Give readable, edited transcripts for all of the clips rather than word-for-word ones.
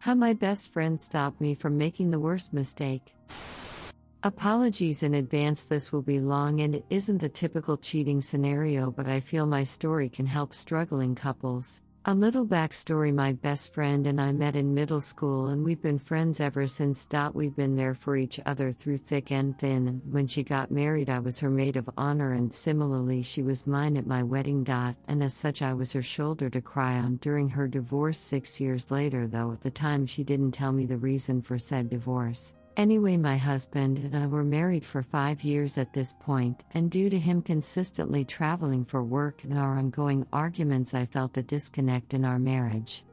How my best friend stopped me from making the worst mistake. Apologies in advance, this will be long and it isn't the typical cheating scenario, but I feel my story can help struggling couples. A little backstory: my best friend and I met in middle school and we've been friends ever since. We've been there for each other through thick and thin. When she got married, I was her maid of honor, and similarly she was mine at my wedding. And as such, I was her shoulder to cry on during her divorce 6 years later, though at the time she didn't tell me the reason for said divorce. Anyway, my husband and I were married for 5 years at this point, and due to him consistently traveling for work and our ongoing arguments, I felt a disconnect in our marriage.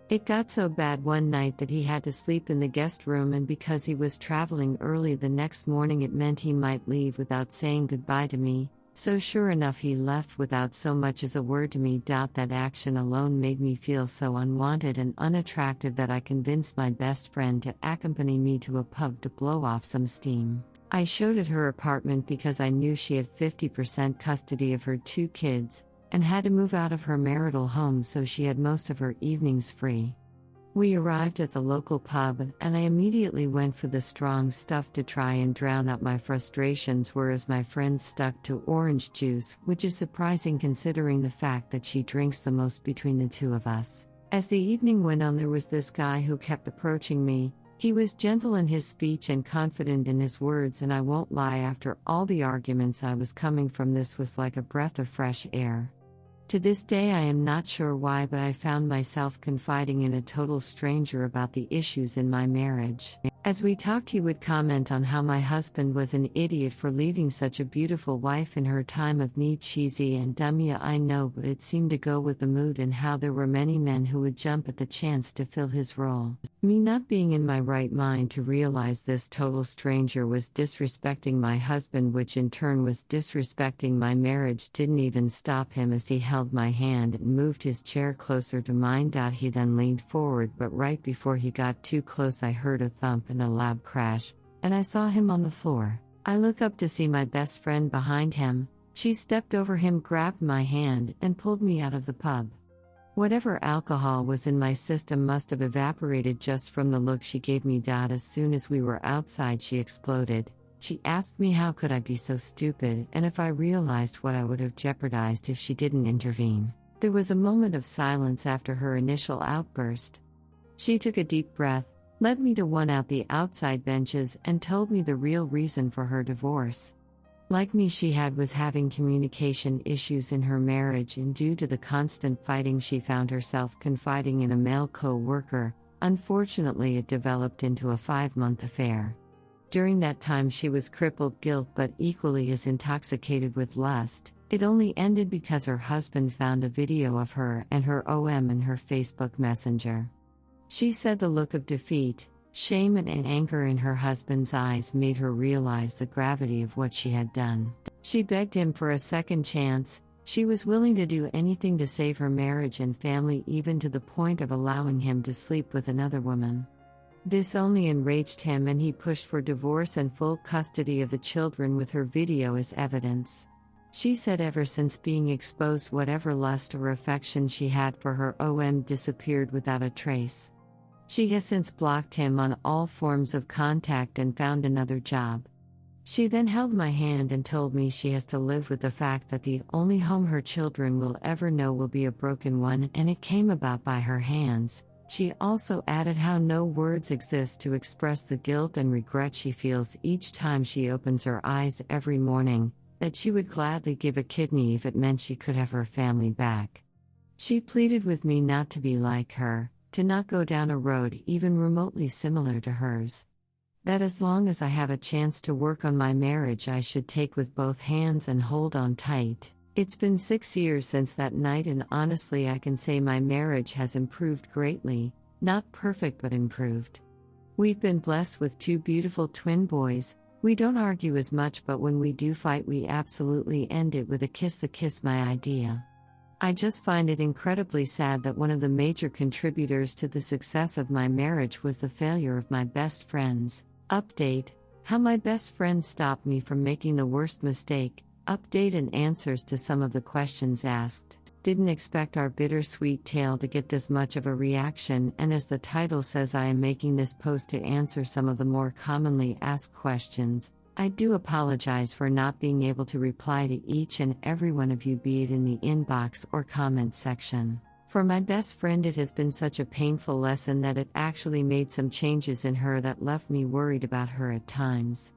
It got so bad one night that he had to sleep in the guest room, and because he was traveling early the next morning, it meant he might leave without saying goodbye to me. So sure enough, he left without so much as a word to me. That action alone made me feel so unwanted and unattractive that I convinced my best friend to accompany me to a pub to blow off some steam. I showed at her apartment because I knew she had 50% custody of her 2 kids, and had to move out of her marital home, so she had most of her evenings free. We arrived at the local pub, and I immediately went for the strong stuff to try and drown out my frustrations, whereas my friend stuck to orange juice, which is surprising considering the fact that she drinks the most between the two of us. As the evening went on, there was this guy who kept approaching me. He was gentle in his speech and confident in his words, and I won't lie, after all the arguments I was coming from, this was like a breath of fresh air. To this day I am not sure why, but I found myself confiding in a total stranger about the issues in my marriage. As we talked, he would comment on how my husband was an idiot for leaving such a beautiful wife in her time of need. Cheesy and dumb, yeah, I know, but it seemed to go with the mood, and how there were many men who would jump at the chance to fill his role. Me not being in my right mind to realize this total stranger was disrespecting my husband, which in turn was disrespecting my marriage, didn't even stop him as he held my hand and moved his chair closer to mine. He then leaned forward, but right before he got too close, I heard a thump and a loud crash, and I saw him on the floor. I look up to see my best friend behind him. She stepped over him, grabbed my hand, and pulled me out of the pub. Whatever alcohol was in my system must have evaporated just from the look she gave me. As soon as we were outside, she exploded. She asked me how could I be so stupid, and if I realized what I would have jeopardized if she didn't intervene. There was a moment of silence after her initial outburst. She took a deep breath, led me to one out the outside benches, and told me the real reason for her divorce. Like me, she was having communication issues in her marriage, and due to the constant fighting, she found herself confiding in a male co-worker. Unfortunately, it developed into a 5-month affair. During that time, she was crippled guilt, but equally as intoxicated with lust. It only ended because her husband found a video of her and her OM in her Facebook Messenger. She said the look of defeat, shame, and anger in her husband's eyes made her realize the gravity of what she had done. She begged him for a second chance. She was willing to do anything to save her marriage and family, even to the point of allowing him to sleep with another woman. This only enraged him, and he pushed for divorce and full custody of the children with her video as evidence. She said ever since being exposed, whatever lust or affection she had for her OM disappeared without a trace. She has since blocked him on all forms of contact and found another job. She then held my hand and told me she has to live with the fact that the only home her children will ever know will be a broken one, and it came about by her hands. She also added how no words exist to express the guilt and regret she feels each time she opens her eyes every morning, that she would gladly give a kidney if it meant she could have her family back. She pleaded with me not to be like her, to not go down a road even remotely similar to hers. That as long as I have a chance to work on my marriage, I should take with both hands and hold on tight. It's been 6 years since that night, and honestly I can say my marriage has improved greatly, not perfect but improved. We've been blessed with 2 beautiful twin boys. We don't argue as much, but when we do fight, we absolutely end it with a kiss. The kiss my idea. I just find it incredibly sad that one of the major contributors to the success of my marriage was the failure of my best friends. Update: how my best friend stopped me from making the worst mistake. Update and answers to some of the questions asked. Didn't expect our bittersweet tale to get this much of a reaction, and as the title says, I am making this post to answer some of the more commonly asked questions. I do apologize for not being able to reply to each and every one of you, be it in the inbox or comment section. For my best friend, it has been such a painful lesson that it actually made some changes in her that left me worried about her at times.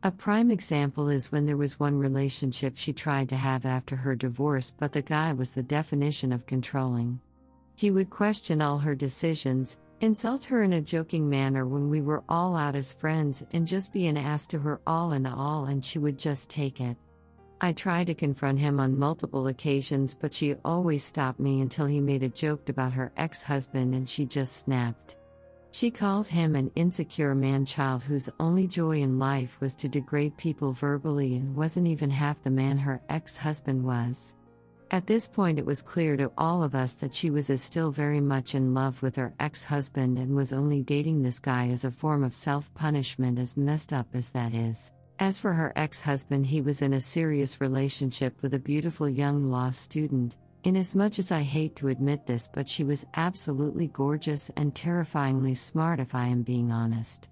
A prime example is when there was one relationship she tried to have after her divorce, but the guy was the definition of controlling. He would question all her decisions, insult her in a joking manner when we were all out as friends, and just be an ass to her all in all, and she would just take it. I tried to confront him on multiple occasions, but she always stopped me until he made a joke about her ex-husband and she just snapped. She called him an insecure man-child whose only joy in life was to degrade people verbally and wasn't even half the man her ex-husband was. At this point, it was clear to all of us that she was still very much in love with her ex-husband and was only dating this guy as a form of self-punishment, as messed up as that is. As for her ex-husband, he was in a serious relationship with a beautiful young law student. Inasmuch as I hate to admit this, but she was absolutely gorgeous and terrifyingly smart, if I am being honest.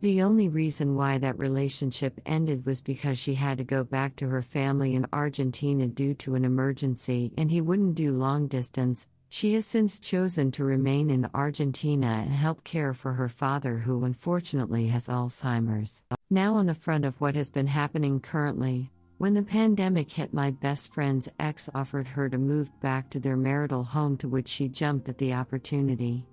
The only reason why that relationship ended was because she had to go back to her family in Argentina due to an emergency, and he wouldn't do long distance. She has since chosen to remain in Argentina and help care for her father, who unfortunately has Alzheimer's. Now, on the front of what has been happening currently, when the pandemic hit, my best friend's ex offered her to move back to their marital home, to which she jumped at the opportunity.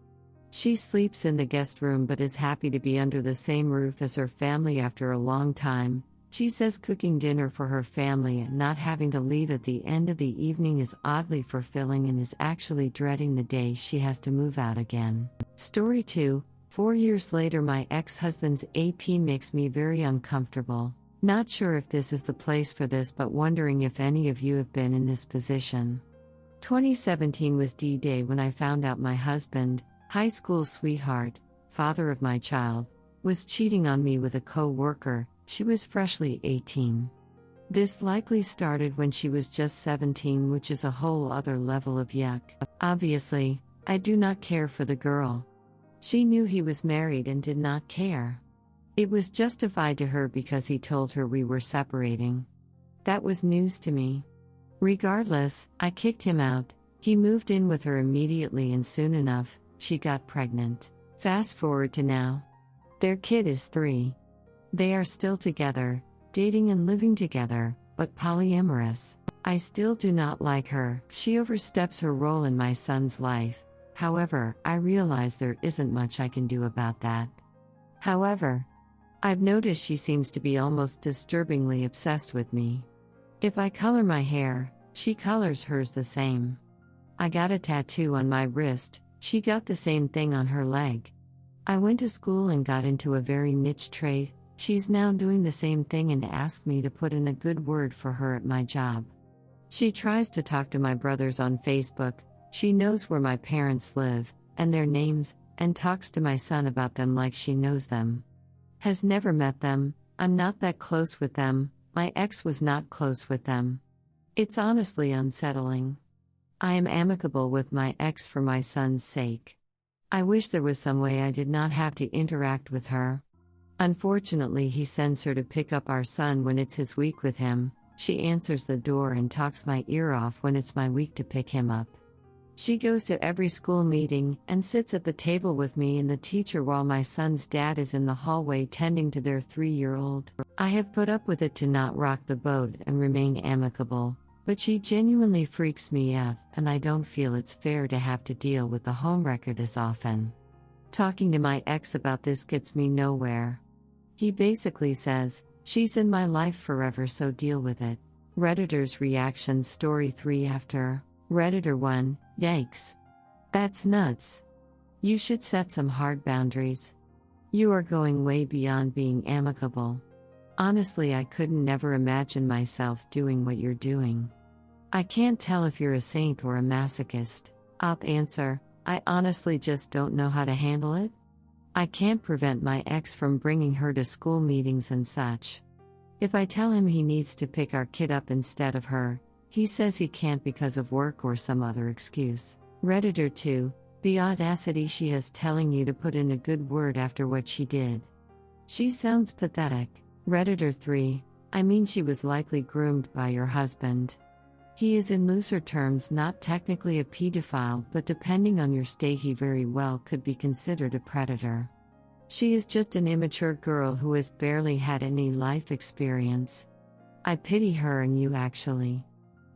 She sleeps in the guest room but is happy to be under the same roof as her family after a long time. She says cooking dinner for her family and not having to leave at the end of the evening is oddly fulfilling, and is actually dreading the day she has to move out again. Story 2. 4 years later, my ex-husband's AP makes me very uncomfortable. Not sure if this is the place for this, but wondering if any of you have been in this position. 2017 was D-Day when I found out my husband, high school sweetheart, father of my child, was cheating on me with a co-worker. She was freshly 18. This likely started when she was just 17, which is a whole other level of yuck. Obviously, I do not care for the girl. She knew he was married and did not care. It was justified to her because he told her we were separating. That was news to me. Regardless, I kicked him out. He moved in with her immediately, and soon enough, she got pregnant. Fast forward to now. Their kid is 3. They are still together, dating and living together, but polyamorous. I still do not like her. She oversteps her role in my son's life. However, I realize there isn't much I can do about that. However, I've noticed she seems to be almost disturbingly obsessed with me. If I color my hair, she colors hers the same. I got a tattoo on my wrist, she got the same thing on her leg. I went to school and got into a very niche trade. She's now doing the same thing and asked me to put in a good word for her at my job. She tries to talk to my brothers on Facebook. She knows where my parents live, and their names, and talks to my son about them like she knows them. Has never met them. I'm not that close with them. My ex was not close with them. It's honestly unsettling. I am amicable with my ex for my son's sake. I wish there was some way I did not have to interact with her. Unfortunately, he sends her to pick up our son when it's his week with him. She answers the door and talks my ear off when it's my week to pick him up. She goes to every school meeting and sits at the table with me and the teacher while my son's dad is in the hallway tending to their 3-year-old. I have put up with it to not rock the boat and remain amicable, but she genuinely freaks me out, and I don't feel it's fair to have to deal with the homewrecker this often. Talking to my ex about this gets me nowhere. He basically says, "She's in my life forever, so deal with it." Redditor's reaction. Story 3 after. Redditor 1, yikes. That's nuts. You should set some hard boundaries. You are going way beyond being amicable. Honestly, I couldn't never imagine myself doing what you're doing. I can't tell if you're a saint or a masochist. Op answer, I honestly just don't know how to handle it. I can't prevent my ex from bringing her to school meetings and such. If I tell him he needs to pick our kid up instead of her, He says he can't because of work or some other excuse. Redditor 2, the audacity she has telling you to put in a good word after what she did. She sounds pathetic. Redditor 3, I mean she was likely groomed by your husband. He is in looser terms not technically a pedophile, but depending on your state he very well could be considered a predator. She is just an immature girl who has barely had any life experience. I pity her and you actually.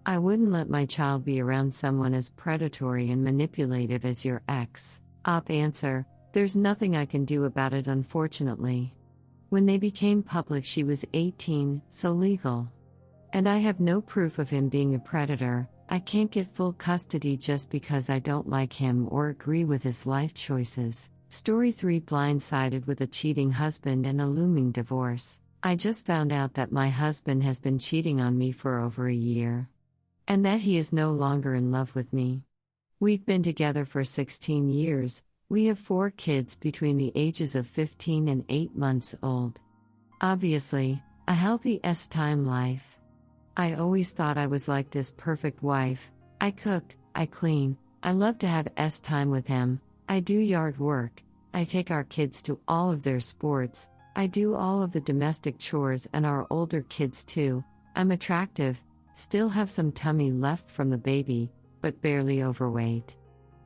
I wouldn't let my child be around someone as predatory and manipulative as your ex. Op answer, there's nothing I can do about it unfortunately. When they became public she was 18, so legal. And I have no proof of him being a predator. I can't get full custody just because I don't like him or agree with his life choices. Story 3 blindsided with a cheating husband and a looming divorce. I just found out that my husband has been cheating on me for over a year. And that he is no longer in love with me. We've been together for 16 years, we have 4 kids between the ages of 15 and 8 months old. Obviously, a healthy S-time life. I always thought I was like this perfect wife. I cook, I clean, I love to have S-time with him, I do yard work, I take our kids to all of their sports, I do all of the domestic chores and our older kids too, I'm attractive, still have some tummy left from the baby, but barely overweight.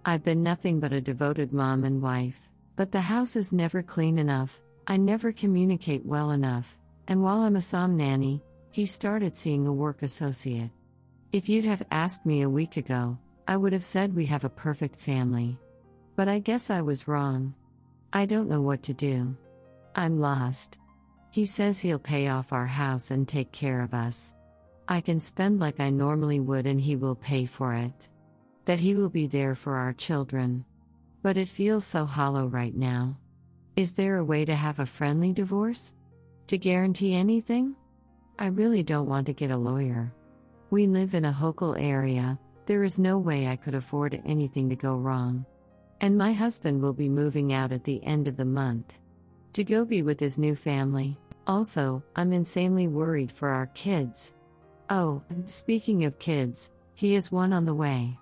I've been nothing but a devoted mom and wife, but the house is never clean enough, I never communicate well enough, and while I'm a som nanny, he started seeing a work associate. If you'd have asked me a week ago, I would have said we have a perfect family. But I guess I was wrong. I don't know what to do. I'm lost. He says he'll pay off our house and take care of us. I can spend like I normally would and he will pay for it. That he will be there for our children. But it feels so hollow right now. Is there a way to have a friendly divorce? To guarantee anything? I really don't want to get a lawyer. We live in a local area, there is no way I could afford anything to go wrong. And my husband will be moving out at the end of the month. To go be with his new family. Also, I'm insanely worried for our kids. Oh, and speaking of kids, he has one on the way.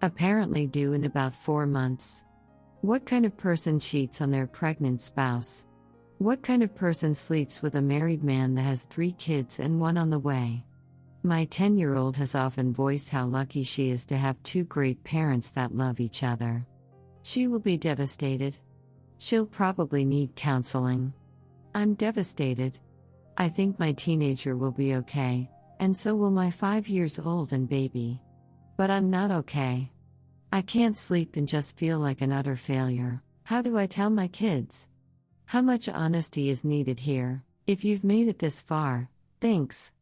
Apparently due in about 4 months. What kind of person cheats on their pregnant spouse? What kind of person sleeps with a married man that has 3 kids and one on the way? My 10-year-old has often voiced how lucky she is to have 2 great parents that love each other. She will be devastated. She'll probably need counseling. I'm devastated. I think my teenager will be okay, and so will my 5 years old and baby. But I'm not okay. I can't sleep and just feel like an utter failure. How do I tell my kids? How much honesty is needed here? If you've made it this far, thanks.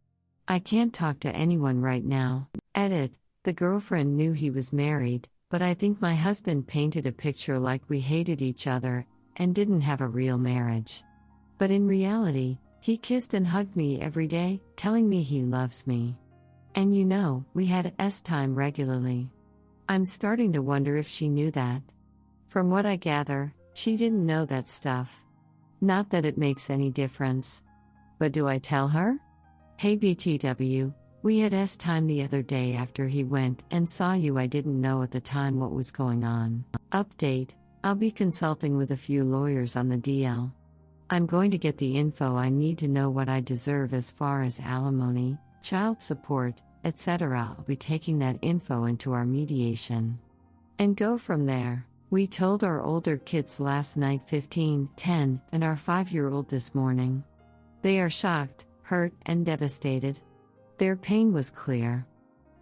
I can't talk to anyone right now. Edit, the girlfriend knew he was married, but I think my husband painted a picture like we hated each other and didn't have a real marriage. But in reality, he kissed and hugged me every day, telling me he loves me. And you know, we had S-time regularly. I'm starting to wonder if she knew that. From what I gather, she didn't know that stuff. Not that it makes any difference. But do I tell her? Hey BTW, we had S-time the other day after he went and saw you. I didn't know at the time what was going on. Update, I'll be consulting with a few lawyers on the DL. I'm going to get the info I need to know what I deserve as far as alimony, child support, etc. I'll be taking that info into our mediation. And go from there. We told our older kids last night 15, 10, and our 5-year-old this morning. They are shocked, hurt, and devastated. Their pain was clear.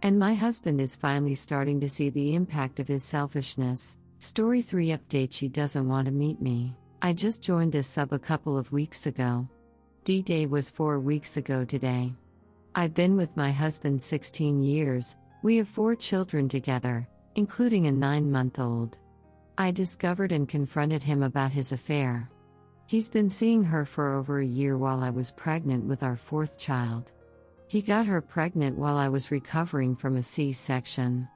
And my husband is finally starting to see the impact of his selfishness. Story 3 update: she doesn't want to meet me. I just joined this sub a couple of weeks ago. D-Day was 4 weeks ago today. I've been with my husband 16 years, we have 4 children together, including a 9-month-old. I discovered and confronted him about his affair. He's been seeing her for over a year while I was pregnant with our 4th child. He got her pregnant while I was recovering from a C-section.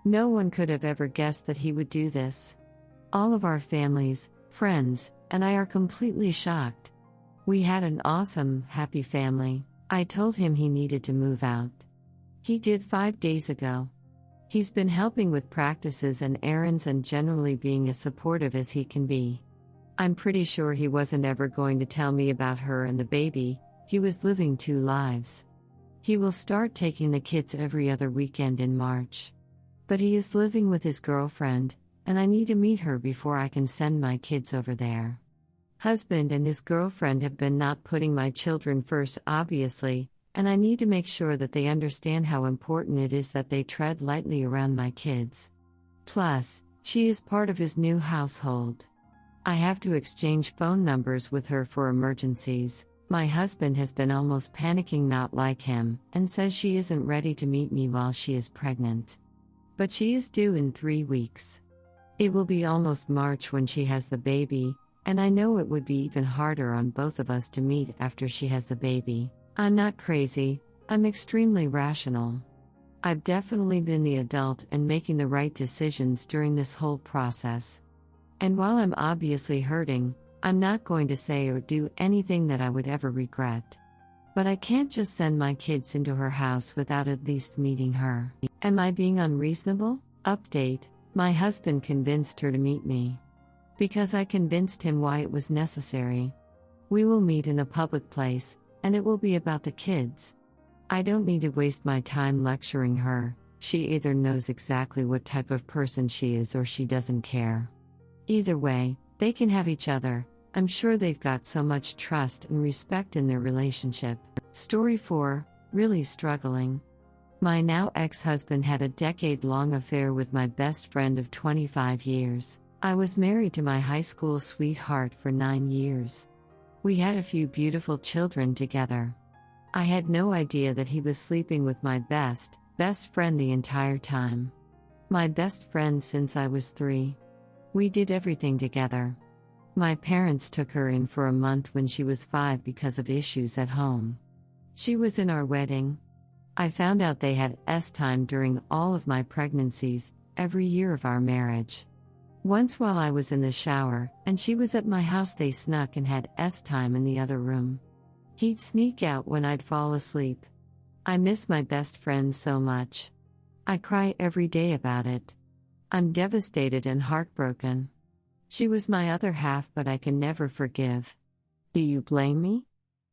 No one could have ever guessed that he would do this. All of our families, friends, and I are completely shocked. We had an awesome, happy family. I told him he needed to move out. He did 5 days ago. He's been helping with practices and errands and generally being as supportive as he can be. I'm pretty sure he wasn't ever going to tell me about her and the baby. He was living 2 lives. He will start taking the kids every other weekend in March. But he is living with his girlfriend, and I need to meet her before I can send my kids over there. Husband and his girlfriend have been not putting my children first, obviously, and I need to make sure that they understand how important it is that they tread lightly around my kids. Plus, she is part of his new household. I have to exchange phone numbers with her for emergencies. My husband has been almost panicking, not like him, and says she isn't ready to meet me while she is pregnant. But she is due in 3 weeks. It will be almost March when she has the baby, and I know it would be even harder on both of us to meet after she has the baby. I'm not crazy, I'm extremely rational. I've definitely been the adult and making the right decisions during this whole process. And while I'm obviously hurting, I'm not going to say or do anything that I would ever regret. But I can't just send my kids into her house without at least meeting her. Am I being unreasonable? Update: my husband convinced her to meet me. Because I convinced him why it was necessary. We will meet in a public place, and it will be about the kids. I don't need to waste my time lecturing her. She either knows exactly what type of person she is or she doesn't care. Either way, they can have each other. I'm sure they've got so much trust and respect in their relationship. Story 4, really struggling. My now ex-husband had a decade-long affair with my best friend of 25 years. I was married to my high school sweetheart for 9 years. We had a few beautiful children together. I had no idea that he was sleeping with my best friend the entire time. My best friend since I was 3. We did everything together. My parents took her in for a month when she was 5 because of issues at home. She was in our wedding. I found out they had S-time during all of my pregnancies, every year of our marriage. Once while I was in the shower, and she was at my house, they snuck and had S-time in the other room. He'd sneak out when I'd fall asleep. I miss my best friend so much. I cry every day about it. I'm devastated and heartbroken. She was my other half, but I can never forgive. Do you blame me?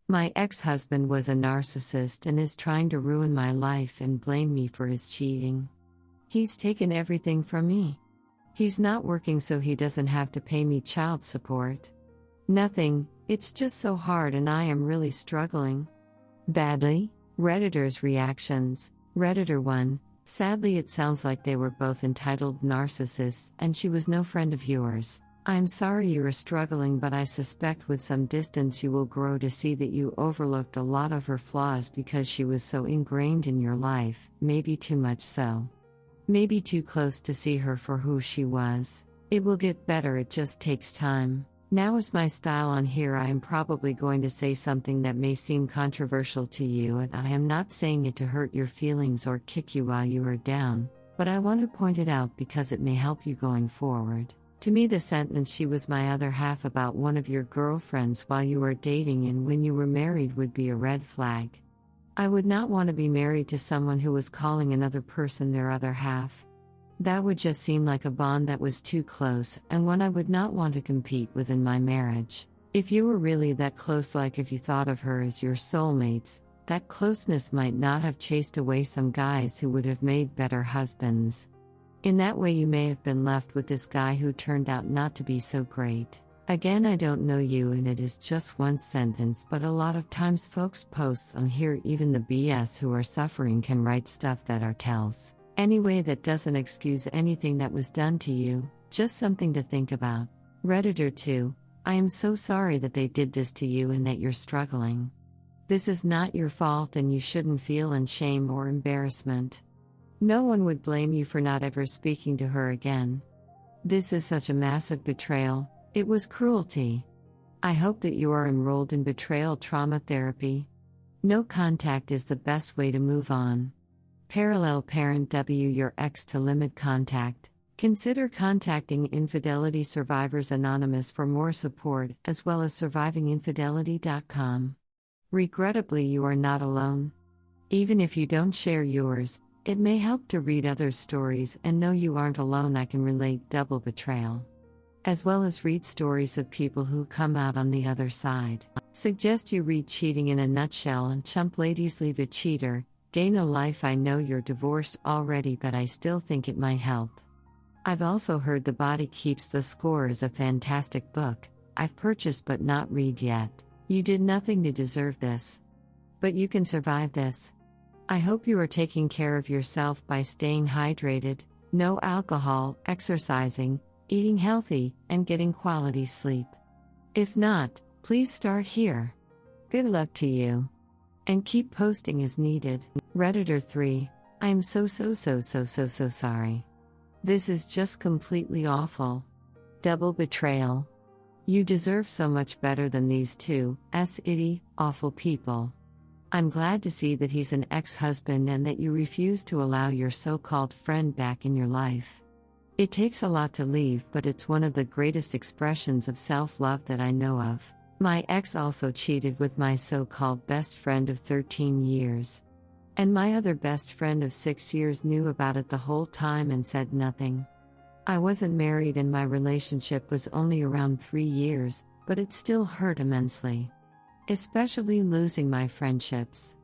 My ex-husband was a narcissist and is trying to ruin my life and blame me for his cheating. He's taken everything from me. He's not working so he doesn't have to pay me child support. Nothing, it's just so hard and I am really struggling. Badly? Redditor's reactions. Redditor 1, sadly it sounds like they were both entitled narcissists and she was no friend of yours. I'm sorry you are struggling, but I suspect with some distance you will grow to see that you overlooked a lot of her flaws because she was so ingrained in your life, maybe too much so. Maybe too close to see her for who she was. It will get better, it just takes time. Now as my style on here, I am probably going to say something that may seem controversial to you, and I am not saying it to hurt your feelings or kick you while you are down, but I want to point it out because it may help you going forward. To me, the sentence "she was my other half" about one of your girlfriends while you were dating and when you were married would be a red flag. I would not want to be married to someone who was calling another person their other half. That would just seem like a bond that was too close and one I would not want to compete with in my marriage. If you were really that close, like if you thought of her as your soulmates, that closeness might not have chased away some guys who would have made better husbands. In that way you may have been left with this guy who turned out not to be so great. Again, I don't know you and it is just one sentence, but a lot of times folks posts on here, even the BS who are suffering can write stuff that are tells. Anyway, that doesn't excuse anything that was done to you, just something to think about. Redditor 2, I am so sorry that they did this to you and that you're struggling. This is not your fault and you shouldn't feel in shame or embarrassment. No one would blame you for not ever speaking to her again. This is such a massive betrayal, it was cruelty. I hope that you are enrolled in betrayal trauma therapy. No contact is the best way to move on. Parallel parent W your ex to limit contact. Consider contacting Infidelity Survivors Anonymous for more support, as well as survivinginfidelity.com. Regrettably, you are not alone. Even if you don't share yours, it may help to read others' stories and know you aren't alone. I can relate double betrayal. As well as read stories of people who come out on the other side. Suggest you read Cheating in a Nutshell and Chump Ladies Leave a Cheater, Gain a Life. I know you're divorced already, but I still think it might help. I've also heard The Body Keeps the Score is a fantastic book, I've purchased but not read yet. You did nothing to deserve this. But you can survive this. I hope you are taking care of yourself by staying hydrated, no alcohol, exercising, eating healthy, and getting quality sleep. If not, please start here. Good luck to you. And keep posting as needed. Redditor 3, I am so sorry. This is just completely awful. Double betrayal. You deserve so much better than these two, awful people. I'm glad to see that he's an ex-husband and that you refuse to allow your so-called friend back in your life. It takes a lot to leave, but it's one of the greatest expressions of self-love that I know of. My ex also cheated with my so-called best friend of 13 years. And my other best friend of 6 years knew about it the whole time and said nothing. I wasn't married and my relationship was only around 3 years, but it still hurt immensely. Especially losing my friendships.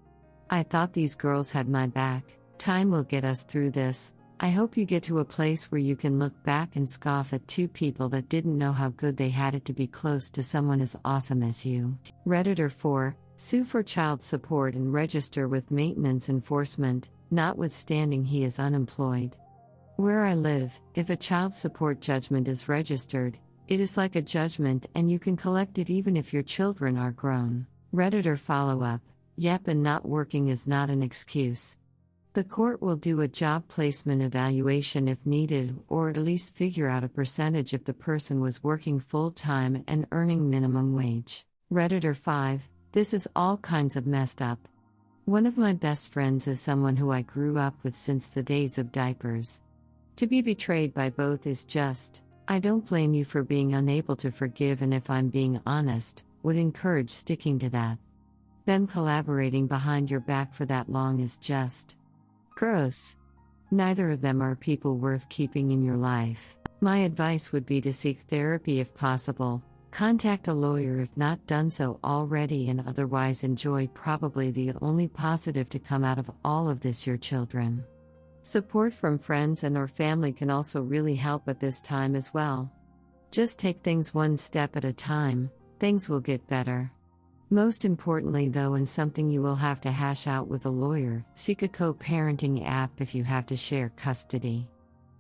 I thought these girls had my back. Time will get us through this. I hope you get to a place where you can look back and scoff at two people that didn't know how good they had it to be close to someone as awesome as you. Redditor 4, sue for child support and register with maintenance enforcement, notwithstanding he is unemployed. Where I live, if a child support judgment is registered, it is like a judgment and you can collect it even if your children are grown. Redditor follow-up, yep, and not working is not an excuse. The court will do a job placement evaluation if needed, or at least figure out a percentage if the person was working full-time and earning minimum wage. Redditor 5, this is all kinds of messed up. One of my best friends is someone who I grew up with since the days of diapers. To be betrayed by both is just, I don't blame you for being unable to forgive, and if I'm being honest, would encourage sticking to that. Them collaborating behind your back for that long is just gross. Neither of them are people worth keeping in your life. My advice would be to seek therapy if possible, contact a lawyer if not done so already, and otherwise enjoy probably the only positive to come out of all of this: your children. Support from friends and or family can also really help at this time as well. Just take things one step at a time, things will get better. Most importantly though, and something you will have to hash out with a lawyer, seek a co-parenting app if you have to share custody.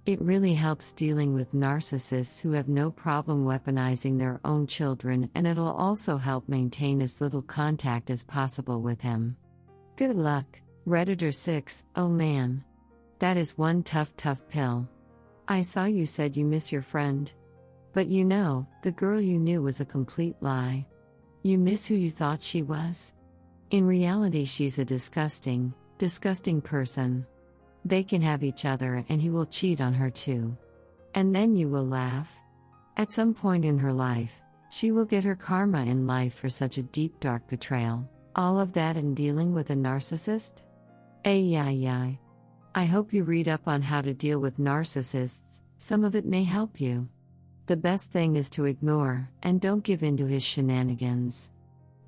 It really helps dealing with narcissists who have no problem weaponizing their own children, and it'll also help maintain as little contact as possible with him. Good luck. Redditor 6, oh man. That is one tough pill. I saw you said you miss your friend. But you know, the girl you knew was a complete lie. You miss who you thought she was? In reality, she's a disgusting person. They can have each other and he will cheat on her too. And then you will laugh. At some point in her life, she will get her karma in life for such a deep, dark betrayal. All of that in dealing with a narcissist? Ay. I hope you read up on how to deal with narcissists, some of it may help you. The best thing is to ignore, and don't give in to his shenanigans.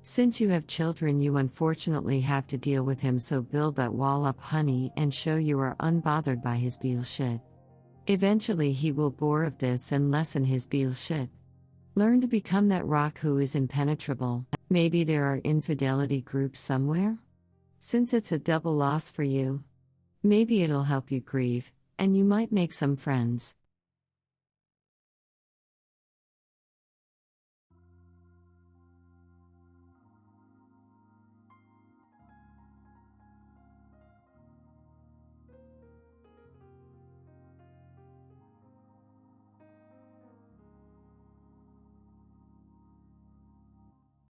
Since you have children, you unfortunately have to deal with him, so build that wall up, honey, and show you are unbothered by his bullshit. Eventually he will bore of this and lessen his bullshit. Learn to become that rock who is impenetrable. Maybe there are infidelity groups somewhere? Since it's a double loss for you, maybe it'll help you grieve, and you might make some friends.